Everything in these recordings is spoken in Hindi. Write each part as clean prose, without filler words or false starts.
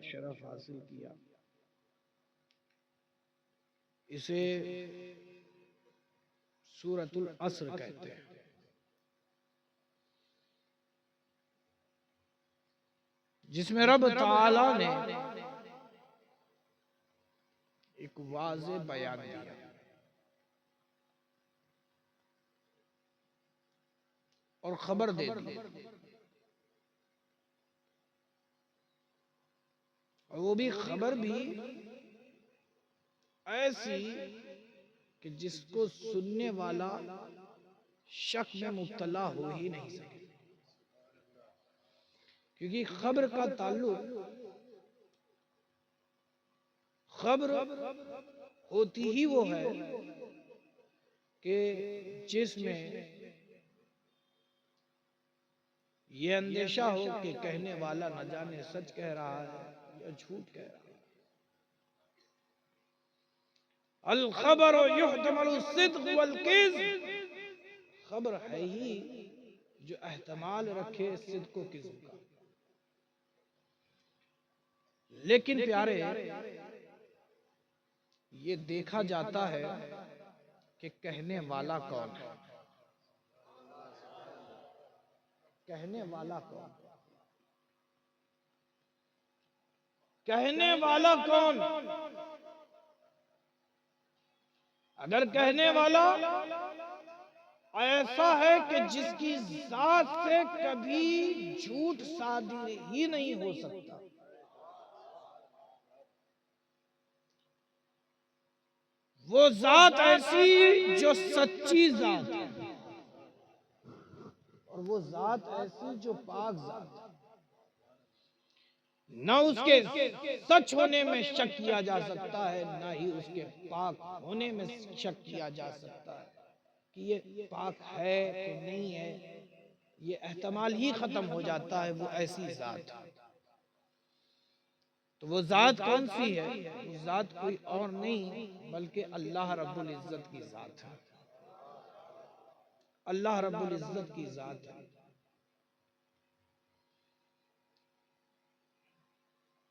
शरफ हासिल किया। इसे सूरतुल अस्र कहते हैं। जिसमें रब ताला ने एक वाज़े बयान दिया और खबर दे दी, और वो भी खबर भी ऐसी कि जिसको सुनने वाला शक में मुब्तला हो ही नहीं सके, क्योंकि खबर का ताल्लुक खबर होती ही वो है कि जिसमें ये अंदेशा हो कि कहने वाला न जाने सच कह रहा है या झूठ कह रहा है। अल खबर युहतमलु सिद्क़ वल किज़्ब, खबर है ही जो एहतमाल रखे सिद्क़ व किज़्ब का। लेकिन प्यारे, ये देखा जाता है कि कहने वाला कौन है। कहने वाला कौन, कहने वाला कौन? अगर कहने वाला ऐसा है कि जिसकी जात से कभी झूठ सादिर ही नहीं हो सकता, वो जात ऐसी जो सच्ची जात है, और वो जात ऐसी जो पाक जात है, न उसके सच होने में शक किया जा सकता है, न ही उसके पाक होने में शक किया जा सकता है कि ये पाक है कि नहीं है। ये एहतमाल ही खत्म हो जाता है। वो ऐसी जात है। तो वो जात कौन सी है? वो जात कोई और नहीं बल्कि अल्लाह रब्बुल इज्जत की जात है। अल्लाह रब्बुल इज्जत की जात है।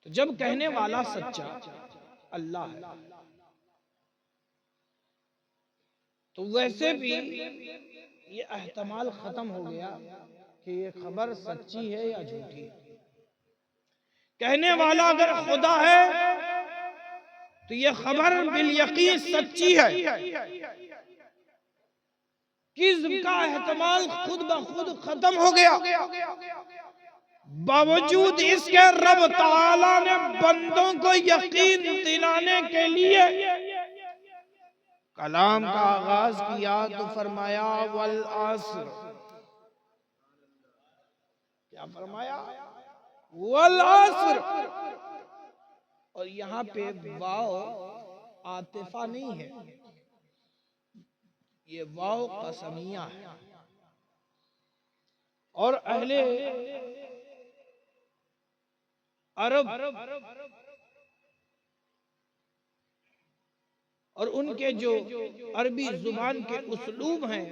तो जब कहने वाला सच्चा अल्लाह है, तो वैसे भी ये एहतमाल खत्म हो गया कि ये खबर सच्ची है या झूठी। कहने वाला अगर खुदा है तो ये खबर बिल यकीन सच्ची है। किज़्ब का एहतमाल खुद ब खुद खत्म हो गया। बावजूद इसके रब ताला ने बंदों को यकीन दिलाने के लिए कलाम का आगाज किया तो फरमाया वल अस्र। क्या फरमाया? वल अस्र। और यहाँ पे वाव आतिफा नहीं है, ये वाव कसमिया है। और अहले अरब और उनके जो अरबी जुबान के उसलूब हैं,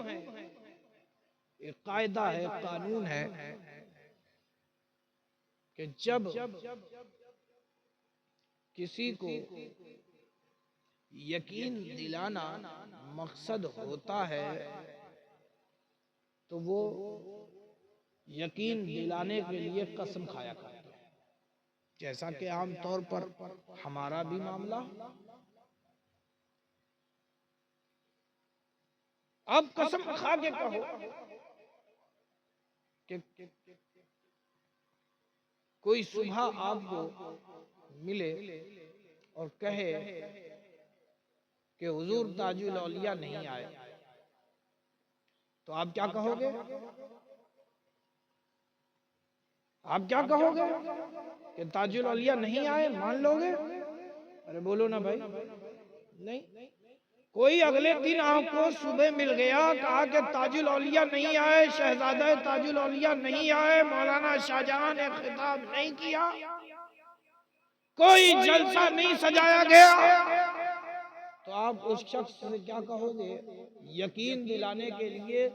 एक कायदा है, कानून है कि जब किसी को यकीन दिलाना मकसद होता है तो वो यकीन दिलाने के लिए कसम खाया करता है। जैसा कि आम तौर पर हमारा भी मामला। आप कसम खा के कहो कि कोई सुबह आपको मिले और कहे कि हुजूर ताजुल औलिया नहीं आए, तो आप क्या कहोगे? आप क्या कहोगे कि ताजुल औलिया नहीं आए, मान लोगे? अरे बोलो ना भाई। नहीं। कोई अगले दिन आपको सुबह मिल गया, कहा कि ताजुल औलिया नहीं आए, शहजादा ताजुल औलिया नहीं आए, मौलाना शाहजहां ने खिताब नहीं किया, कोई जलसा नहीं सजाया गया, तो आप उस शख्स से क्या कहोगे? यकीन दिलाने के लिए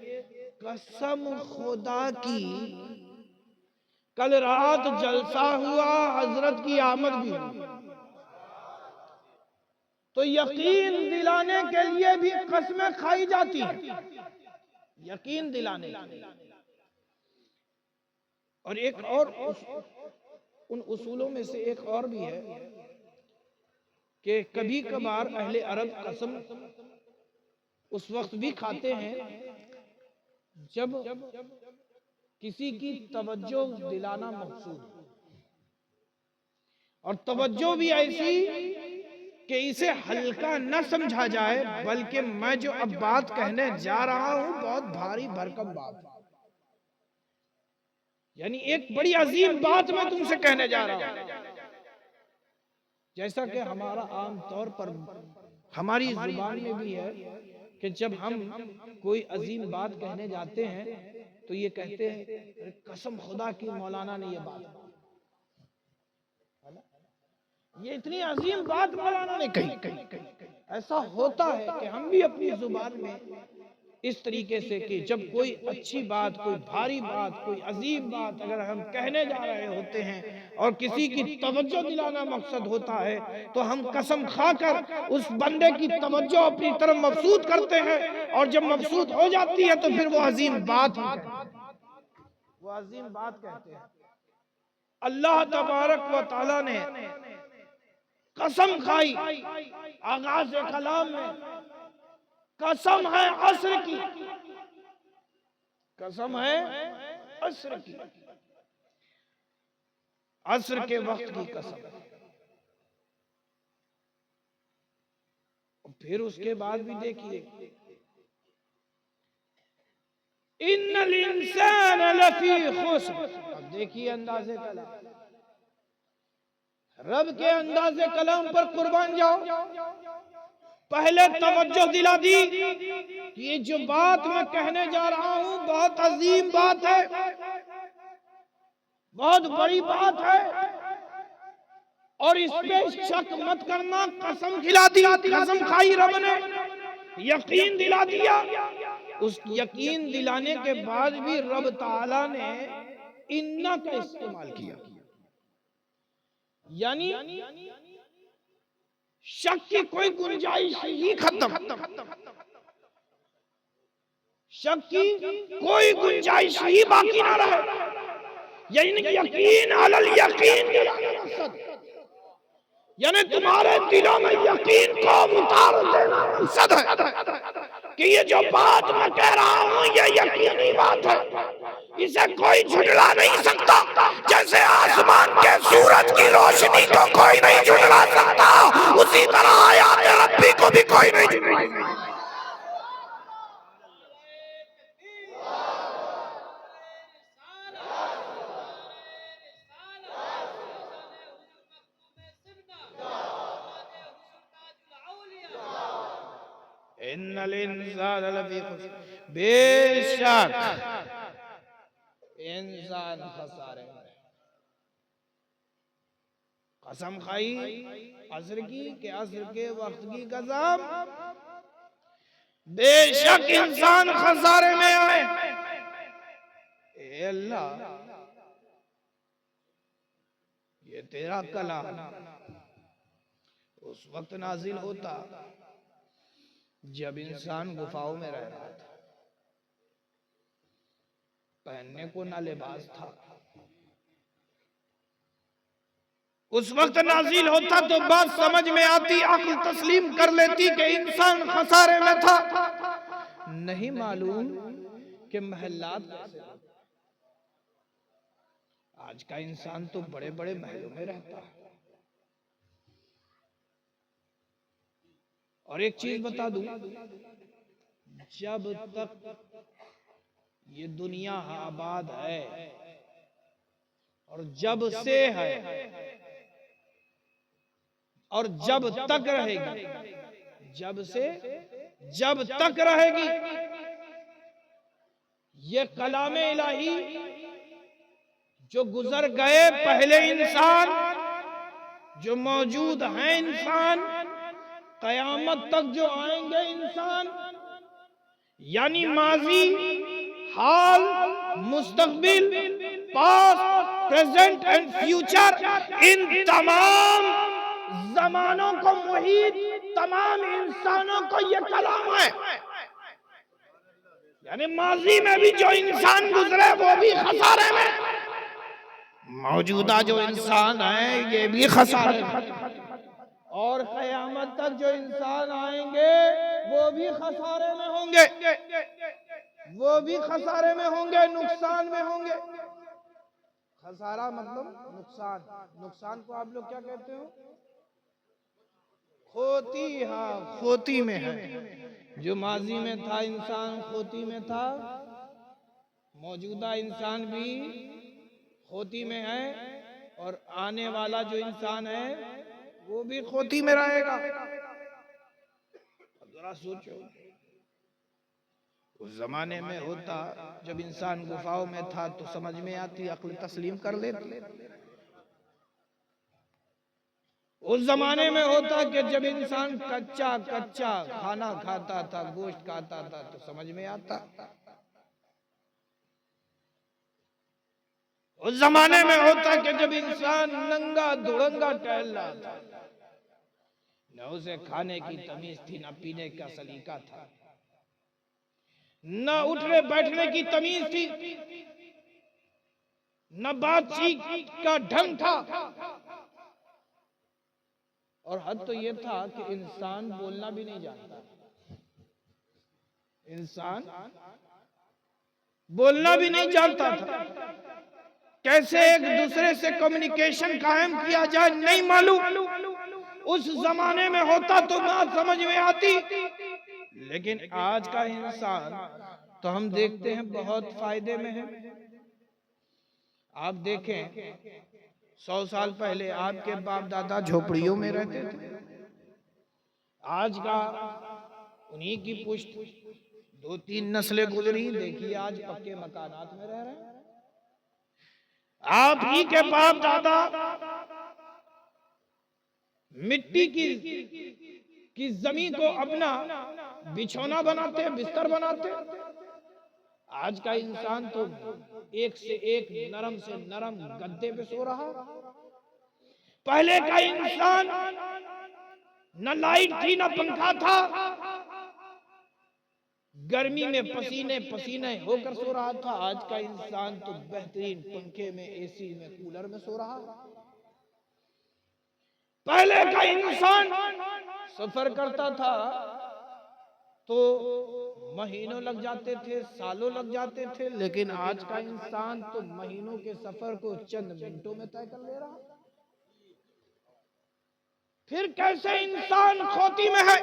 कसम खुदा की कल रात जलसा हुआ, हजरत की आमद भी हुई। तो यकीन दिलाने के लिए भी कसमें खाई जाती हैं, यकीन दिलाने। और एक और उन उसूलों में से एक और भी है कि कभी कभार अहले अरब कसम उस वक्त भी खाते हैं जब किसी की तवज्जो दिलाना मकसूद हो, और तवज्जो भी ऐसी कि इसे हल्का न समझा जाए, बल्कि मैं जो अब बात कहने जा रहा हूं बहुत भारी भरकम बात है, यानी एक बड़ी अजीम बात मैं तुमसे कहने जा रहा हूं। जैसा कि हमारा आम तौर पर हमारी जुबान में भी है कि जब हम कोई अजीम बात कहने जाते हैं तो ये कहते हैं कसम खुदा की मौलाना ने ये बात, ये इतनी अजीम बात मौलाना ने कही। ऐसा होता है कि हम भी अपनी जुबान में इस तरीके से कि जब कोई अच्छी बात, कोई भारी बात, कोई अजीम बात अगर हम कहने जा रहे होते हैं और किसी की तवज्जो दिलाना मकसद होता है, तो हम कसम खाकर उस बंदे की तवज्जो अपनी तरफ मबसूत करते हैं, और जब मबसूत हो जाती है तो फिर वो अजीम बात कहते हैं। अल्लाह तबारक व तआला ने कसम खाई आगाज कलाम में, कसम है असर की, कसम है असर की, असर के वक्त की कसम। फिर उसके बाद भी देखिए, इन्नल इंसान लफी खुस्र। अब देखिए अंदाज़े कलाम, रब के अंदाज़े कलाम पर कुर्बान जाओ। पहले तवज्जो दिला दी कि ये जो बात मैं कहने जा रहा हूं बहुत अजीम बात है, बहुत बड़ी बात है, और इस पे शक मत करना। कसम खिला दी, कसम खाई रब ने, यकीन दिला दिया। उस यकीन दिलाने के बाद भी रब ताला ने इन्ना का इस्तेमाल किया, यानी शक की कोई गुंजाइश ही खत्म, शक की कोई गुंजाइश ही बाकी ना रहे, यानी यकीन अलल यकीन, यानी तुम्हारे दिलों में यकीन को उतार देना मकसद है कि ये जो बात मैं कह रहा हूं ये यकीनी बात है, इसे कोई झुठला नहीं सकता। जैसे आसमान के सूरज की रोशनी को कोई नहीं झुठला सकता, उसी तरह आयात रब्बी को भी कोई नहीं झुठला सकता। इन्नल इंसान लफी खुस्र, बेशक इंसान खसारे में। कसम खाई असर की कि असर के वक्त की कसम, बेशक इंसान खसारे में आए। ए अल्लाह, ये तेरा कलाम उस वक्त नाजिल होता जब इंसान गुफाओं में रह रहा था, पहनने को ना लिबास था। उस वक्त नाजिल होता तो बात समझ में आती, अक्ल तस्लीम कर लेती कि इंसान खसारे में था। नहीं मालूम कि महल्लात कैसे। आज का इंसान तो बड़े बड़े महलों में रहता है। और एक चीज बता दूं, जब तक ये दुनिया आबाद है और जब से है और जब तक रहेगी, जब से जब तक रहेगी, ये कलामे इलाही जो गुजर गए पहले इंसान, जो मौजूद हैं इंसान, कयामत तक जो आएंगे इंसान, यानी माजी, हाल, मुस्तकबिल, पास प्रेजेंट एंड फ्यूचर, इन तमाम जमानों को मुहीत तमाम इंसानों को ये कलाम है। यानी माजी में भी जो इंसान गुजरे वो भी खसारे में, मौजूदा जो इंसान है ये भी खसारे में, और क़यामत तक जो इंसान आएंगे वो भी खसारे में होंगे, वो भी खसारे में होंगे, नुकसान में होंगे। खसारा मतलब नुकसान। नुकसान को आप लोग क्या कहते हो? खोती। हाँ, खोती में है। जो माजी में था इंसान खोती में था, मौजूदा इंसान भी खोती में है, और आने वाला जो इंसान है वो भी खोती में रहेगा। जरा सोचो, उस जमाने में होता जब इंसान गुफाओं में था तो समझ में आती, अक्ल तस्लीम कर लेती। उस जमाने में होता कि जब इंसान कच्चा कच्चा खाना खाता था, गोश्त खाता था, तो समझ में आता। उस जमाने में होता कि जब इंसान नंगा धुरंगा टहल रहा था, न उसे खाने की तमीज थी, न पीने का सलीका था, न उठने बैठने की तमीज थी, न बातचीत का ढंग था, और हद तो ये था कि इंसान बोलना भी नहीं जानता। इंसान बोलना भी नहीं जानता था। कैसे एक दूसरे से कम्युनिकेशन कायम किया जाए नहीं मालूम। उस जमाने में होता तो बात समझ में आती, लेकिन आज का इंसान तो हम देखते हैं बहुत फायदे में है। आप देखें 100 साल पहले आपके बाप दादा झोपड़ियों में रहते थे, आज का उन्हीं की पुश्त 2-3 नस्लें गुजरी, देखिए आज पक्के मकानात में रह रहे हैं। आप ही के बाप दादा मिट्टी की जमीन को अपना बिछौना बनाते, बिस्तर बनाते। आज का इंसान तो एक से एक नरम से नरम गद्दे पे सो रहा। पहले का इंसान न लाइट थी न पंखा था, गर्मी में पसीने पसीने होकर सो रहा था। आज का इंसान तो बेहतरीन पंखे में, एसी में, कूलर में सो रहा। पहले का इंसान सफर करता था तो महीनों लग जाते थे, सालों लग जाते थे, लेकिन आज का इंसान तो महीनों के सफर को चंद मिनटों में तय कर ले रहा। फिर कैसे इंसान खोती में है,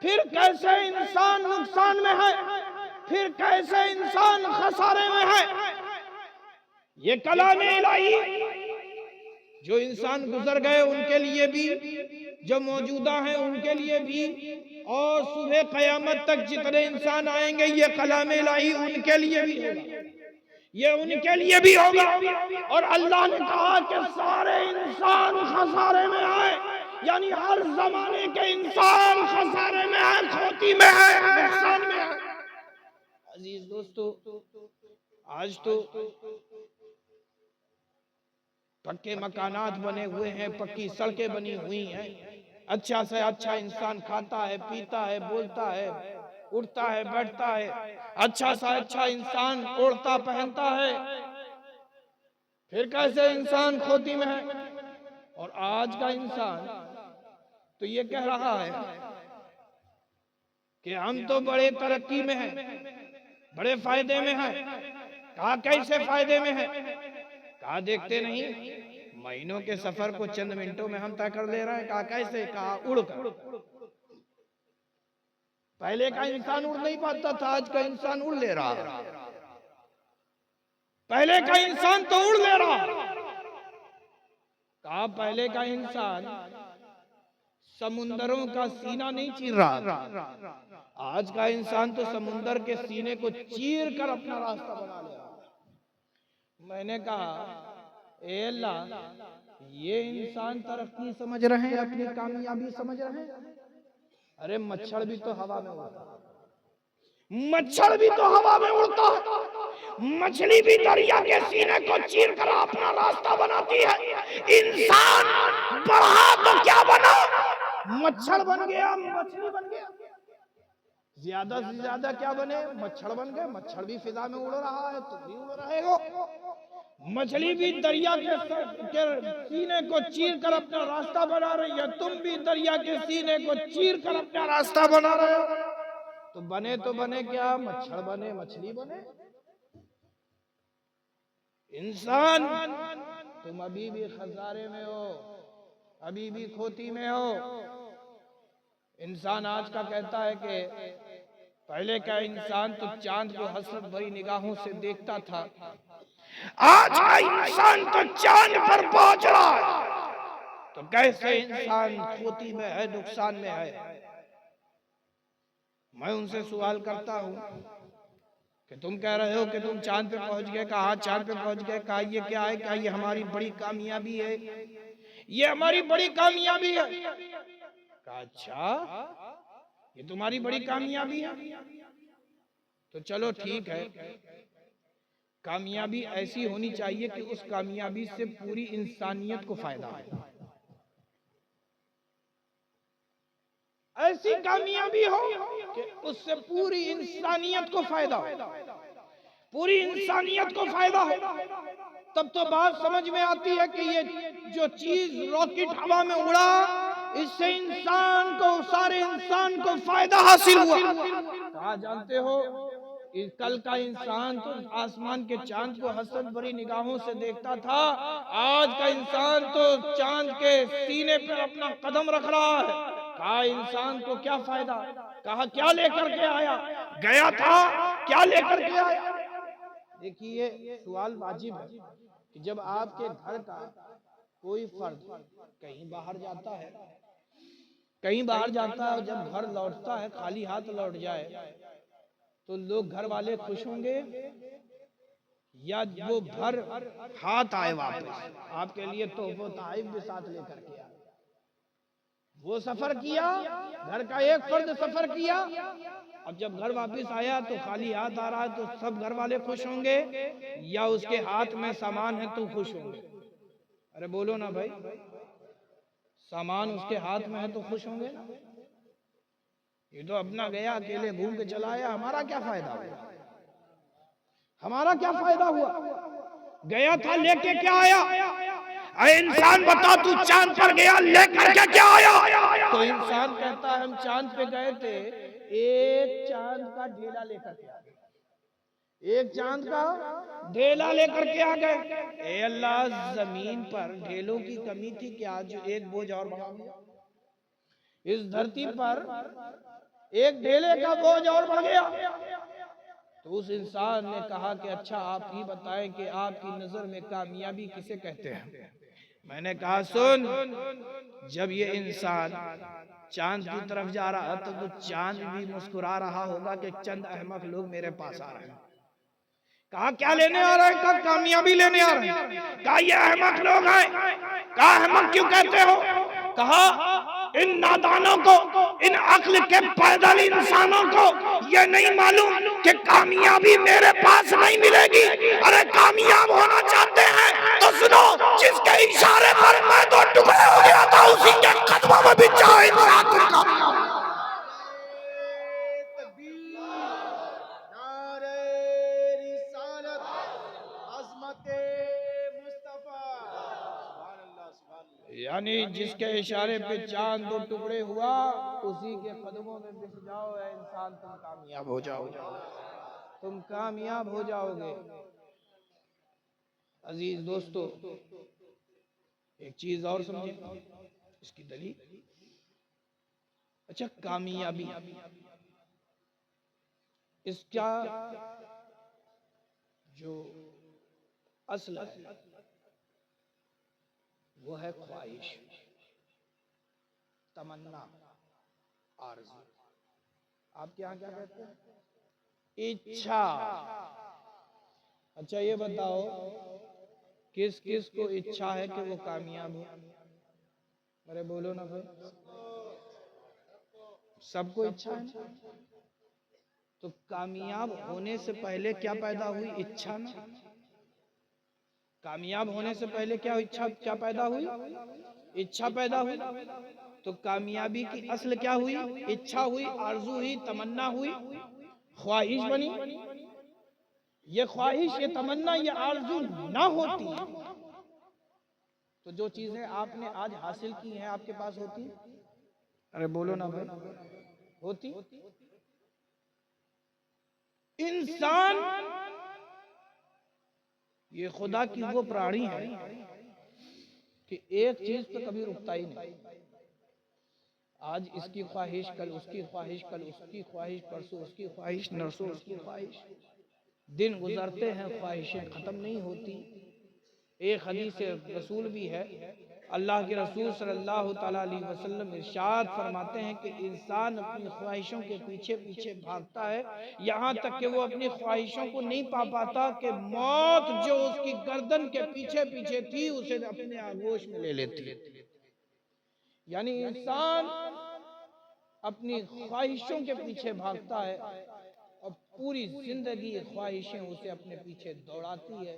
फिर कैसे इंसान नुकसान में है, फिर कैसे इंसान खसारे में है। ये कलामे इलाही जो इंसान गुजर गए उनके लिए भी, जो मौजूदा हैं उनके लिए भी, और सुबह कयामत तक जितने इंसान आएंगे ये कलामे इलाही उनके लिए भी होगा, ये उनके लिए भी होगा। और अल्लाह ने कहा कि सारे इंसान खसारे में आए, यानी हर जमाने के इंसान खसारे में है, खोती में है, नुकसान में है। अजीज दोस्तों, आज तो पक्के मकानात बने हुए हैं, पक्की सड़कें बनी हुई हैं, अच्छा से अच्छा इंसान खाता है, पीता है, बोलता है, उठता है, बैठता है, अच्छा सा अच्छा इंसान ओढ़ता पहनता है। फिर कैसे इंसान खोती में है। और आज का इंसान तो ये कह रहा है कि हम तो बड़े तरक्की में हैं, बड़े फायदे में हैं। कहा कैसे फायदे में है? कहा देखते नहीं महीनों के सफर को चंद मिनटों में हम तय कर ले रहे हैं। कहा कैसे? कहा उड़कर। पहले का इंसान उड़ नहीं पाता था, आज का इंसान उड़ ले रहा है। पहले का इंसान तो उड़ ले रहा। कहा पहले का इंसान समुंदरों का सीना नहीं चीर रहा, आज का इंसान तो समुंदर के सीने को चीर कर अपना रास्ता बना ले रहा। मैंने कहा ए अल्लाह, ये इंसान तरक्की समझ रहे हैं, अपनी कामयाबी समझ रहे हैं। अरे मच्छर भी तो हवा में उड़ता है, मच्छर भी तो हवा में उड़ता है, मछली भी दरिया के सीने को चीर कर अपना रास्ता बनाती है। इंसान बढ़ा तो क्या बना, मच्छर बन गया, मछली बन गया। ज्यादा से ज्यादा क्या बने, मच्छर बन गए। मच्छर भी फिजा में उड़ रहा है, तुम भी उड़ रहे हो। मछली भी दरिया के सीने को चीर कर अपना रास्ता बना रही है, तुम भी दरिया के सीने को चीर कर अपना रास्ता बना रहे हो। तो बने क्या, मच्छर बने, मछली बने। इंसान तुम अभी भी खसारे में हो, अभी भी खोती में हो। इंसान आज का कहता है कि पहले का इंसान तो चांद को हसरत भरी निगाहों से देखता था, आज का इंसान तो चांद पर पहुंच रहा है। तो कैसे इंसान खोती में है, नुकसान में है। मैं उनसे सवाल करता हूं कि तुम कह रहे हो कि तुम चांद पे पहुंच गए, कहा चांद पे पहुंच गए, कहा ये क्या है, क्या ये हमारी बड़ी कामयाबी है, ये हमारी बड़ी कामयाबी है। कहा अच्छा ये तुम्हारी बड़ी कामयाबी है, तो चलो ठीक है। कामयाबी ऐसी होनी चाहिए कि उस कामयाबी से पूरी इंसानियत को फायदा हो। ऐसी कामयाबी हो कि उससे पूरी इंसानियत को फायदा हो, पूरी इंसानियत को फायदा हो। तब तो बात समझ में आती है कि ये जो चीज रॉकेट हवा में उड़ा, इससे इंसान को, सारे इंसान को फायदा हासिल हुआ। कहा जानते हो, कल का इंसान तो आसमान के चांद को हसरत भरी निगाहों से देखता था, आज का इंसान तो चांद के सीने पर अपना कदम रख रहा है। कहा इंसान को क्या फायदा, कहा क्या लेकर के आया, गया था क्या लेकर के आया। देखिए सवाल वाजिब है कि जब आपके घर का कोई फर्द कहीं बाहर जाता है, कहीं बाहर जाता है, जब घर लौटता है खाली हाथ लौट जाए, तो लोग घर वाले खुश होंगे या वो भर हाथ आए वापस। आपके लिए तो वो ताइफ भी साथ लेकर के आए। वो सफर किया, घर का एक फर्द सफर किया, अब जब घर वापस आया तो खाली हाथ आ रहा है, तो सब घर वाले खुश होंगे या उसके हाथ में सामान है तो खुश होंगे। अरे बोलो ना भाई, सामान उसके हाथ में है तो खुश होंगे ना। ये तो अपना गया अकेले घूम के चला आया, हमारा क्या फायदा हुआ, हमारा क्या फायदा हुआ। गया था लेके क्या आया। अरे इंसान बता, तू चांद पर गया लेकर के क्या आया। तो इंसान कहता है हम चांद पे गए थे, एक चांद का ढेला लेकर के आ गए, एक चांद का ढेला लेकर के आ गए। ए अल्लाह, जमीन पर ढेलों की कमी थी क्या जो एक बोझ और बढ़ा दिया। इस धरती पर एक ढेले का बोझ और बढ़ गया। तो उस इंसान ने कहा कि अच्छा आप ही बताएं कि आपकी नजर में कामयाबी किसे कहते हैं। मैंने कहा सुन, जब ये इंसान चांद की तरफ जा रहा था तो चांद भी मुस्कुरा रहा होगा कि चंद अहमक लोग मेरे पास आ रहे हैं। कहा क्या लेने आ रहे हैं, कहा कामयाबी लेने आ रहे हैं। कहा ये अहमक लोग हैं। कहा अहमक क्यों कहते हो। कहा इन नादानों को, इन अक्ल के पैदल इंसानों को ये नहीं मालूम कि कामयाबी मेरे पास नहीं मिलेगी। अरे कामयाब होना चाहते हैं तो सुनो, जिसके इशारे पर मैं तो टुकड़े हो गया था उसी के कदमों में भी जाओ इंसान तुम कामयाब। यानी जिसके इशारे पे चांद दो टुकड़े हुआ उसी के कदमों में बिछ जाओ ऐ इंसान, तुम कामयाब हो जाओगे, तुम कामयाब हो जाओगे। अजीज दोस्तों, एक चीज और समझे इसकी दलील। अच्छा कामयाबी, इसका जो असल है वो है ख्वाहिश, तमन्ना, आरज़ू। आपके यहाँ क्या कहते हैं, इच्छा। अच्छा ये बताओ किस किस को इच्छा है कि वो कामयाब हो। अरे बोलो ना भाई, सबको इच्छा है ना। तो कामयाब होने से पहले क्या पैदा हुई? इच्छा ना। कामयाब होने से पहले क्या पैदा हुई? इच्छा पैदा हुई। तो कामयाबी की असल क्या हुई? इच्छा हुई, आरजू हुई, तमन्ना हुई, ख्वाहिश बनी। ये ख्वाहिश, ये तमन्ना, ये आरजू ना होती तो जो चीजें आपने आज हासिल की हैं आपके पास होती? अरे बोलो ना भाई, होती? इंसान ये खुदा की वो प्राणी है कि एक चीज पे कभी रुकता ही नहीं। आज इसकी ख्वाहिश, कल उसकी ख्वाहिश, कल उसकी ख्वाहिश, परसों उसकी ख्वाहिश, नरसों उसकी ख्वाहिश। दिन गुजरते हैं, ख्वाहिशें खत्म नहीं होती। एक हदीस रसूल भी है, अल्लाह के रसूल सल्लल्लाहु ताला अलैहि वसल्लम इरशाद फरमाते हैं कि इंसान अपनी ख्वाहिशों के पीछे पीछे भागता है, यहाँ तक कि वो अपनी ख्वाहिशों को नहीं पा पाता कि मौत जो उसकी गर्दन के पीछे पीछे थी उसे अपने आगोश में ले लेती है। यानी इंसान अपनी ख्वाहिशों के पीछे भागता है और पूरी जिंदगी ख्वाहिशें उसे अपने पीछे दौड़ाती है,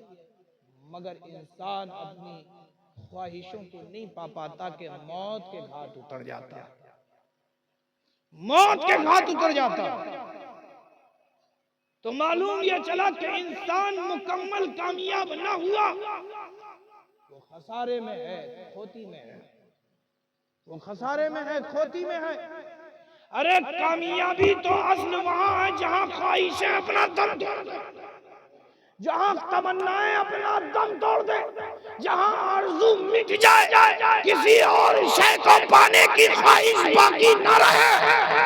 मगर इंसान अपनी ख्वाहिशों को नहीं पा पाता कि मौत के घाट उतर जाता। मौत के घाट उतर जाता तो मालूम यह चला कि इंसान मुकम्मल कामयाब ना हुआ, वो खसारे में है, खोती में है। वो खसारे में है, खोती में है। अरे कामयाबी तो असल वहां है जहां ख्वाहिशें अपना दम तोड़ दे, जहां तमन्नाएं अपना दम तोड़ दे, जहां आरज़ू मिट जाए, किसी और शय को पाने की ख्वाहिश बाकी न रहे।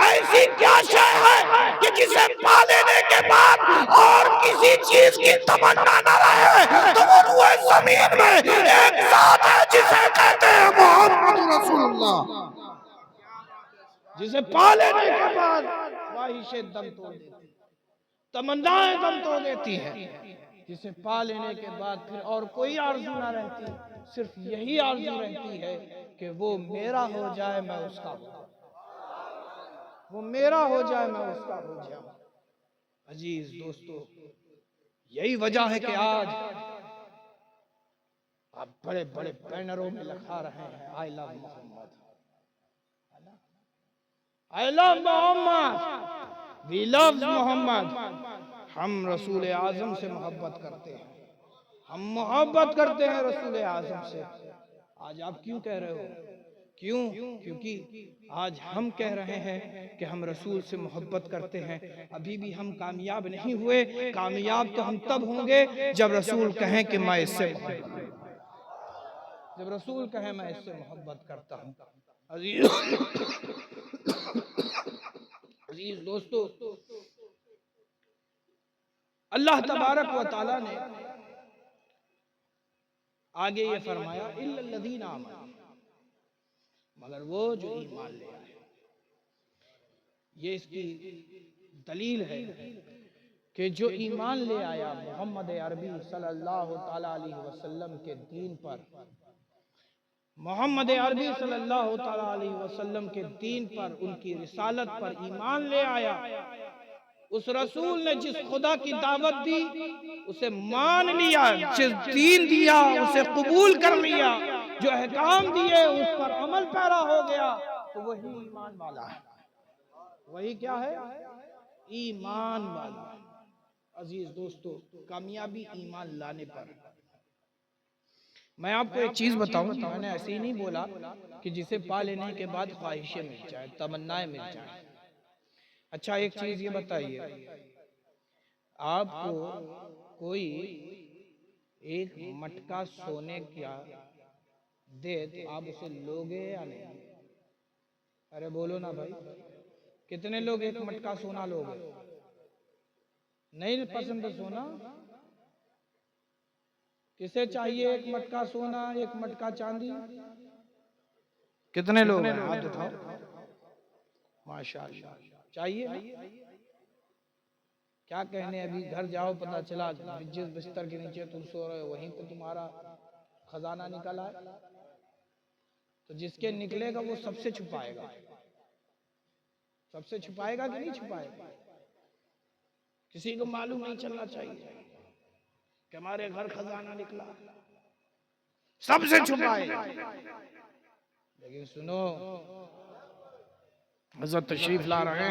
ऐसी क्या शय है कि जिसे पा लेने के बाद और किसी चीज की तमन्ना न रहे? तो वो रूए जमीन में एक जात है जिसे कहते हैं मोहम्मद रसूलुल्लाह, जिसे पा लेने के बाद ख्वाहिशें दम तोड़ देती, तमन्नाएं दम तोड़ देती है, जिसे पा लेने के बाद फिर और कोई आरज़ू ना रहती, सिर्फ यही आरज़ू रहती है कि वो मेरा हो जाए, मैं उसका हो जाऊं, वो मेरा हो जाए, मैं उसका हो जाऊं। अजीज दोस्तों, यही वजह है कि आज आप बड़े बड़े बैनरों में लिखा रहे हैं I love Mohammad, I love Mohammad, we love Mohammad. हम रसूल आजम से मोहब्बत करते हैं, हम मोहब्बत करते हैं रसूल आजम से। आज आप क्यों कह रहे हो? क्यों? क्योंकि आज हम कह रहे हैं कि हम रसूल से मोहब्बत करते हैं। अभी भी हम कामयाब नहीं हुए। कामयाब तो हम तब होंगे जब रसूल कहें कि मैं इससे, जब रसूल कहें मैं इससे मोहब्बत करता हूं। अजीज दोस्तों, अल्लाह तबारक व तआला ने आगे ये फरमाया इल्लल्लज़ीना आमनू, मगर वो जो ईमान ले आए। ये इसकी दलील है कि जो ईमान ले आया मोहम्मद अरबी सल्लल्लाहु ताला अलैहि वसल्लम के दीन पर, मोहम्मद अरबी सल्लल्लाहु ताला अलैहि वसल्लम के दीन पर, उनकी रिसालत पर ईमान ले आया। उस रसूल ने जिस खुदा की दावत दी उसे मान लिया, जिस दीन दिया उसे कबूल कर लिया, जो अहकाम दिए उस पर अमल पैरा हो गया, तो वही ईमान वाला है। वही क्या है? ईमान वाला। अजीज दोस्तों, कामयाबी ईमान लाने पर। मैं आपको एक चीज बताऊं, मैंने ऐसे ही नहीं बोला कि जिसे पा लेने के बाद ख्वाहिशें मिल जाए, तमन्नाएं मिल जाए। अच्छा एक चीज ये बताइए, आपको कोई एक मटका सोने का दे तो आप उसे लोगे या नहीं? अरे बोलो ना भाई, कितने लोग एक मटका सोना लोगे? नहीं पसंद सोना? किसे चाहिए एक मटका सोना, एक मटका चांदी? कितने लोग हैं? हाथ उठाओ। माशाअल्लाह, चाहिए? क्या कहने, अभी घर जाओ पता चला जिस बिस्तर के नीचे तुम सो रहे हो वहीं पे तुम्हारा खजाना निकला है। तो जिसके निकलेगा वो सबसे छुपाएगा, सबसे छुपाएगा कि नहीं छुपाएगा? किसी को मालूम नहीं चलना चाहिए कि हमारे घर खजाना निकला, सबसे छुपाए। लेकिन सुनो, हजरत तशरीफ ला रहे हैं।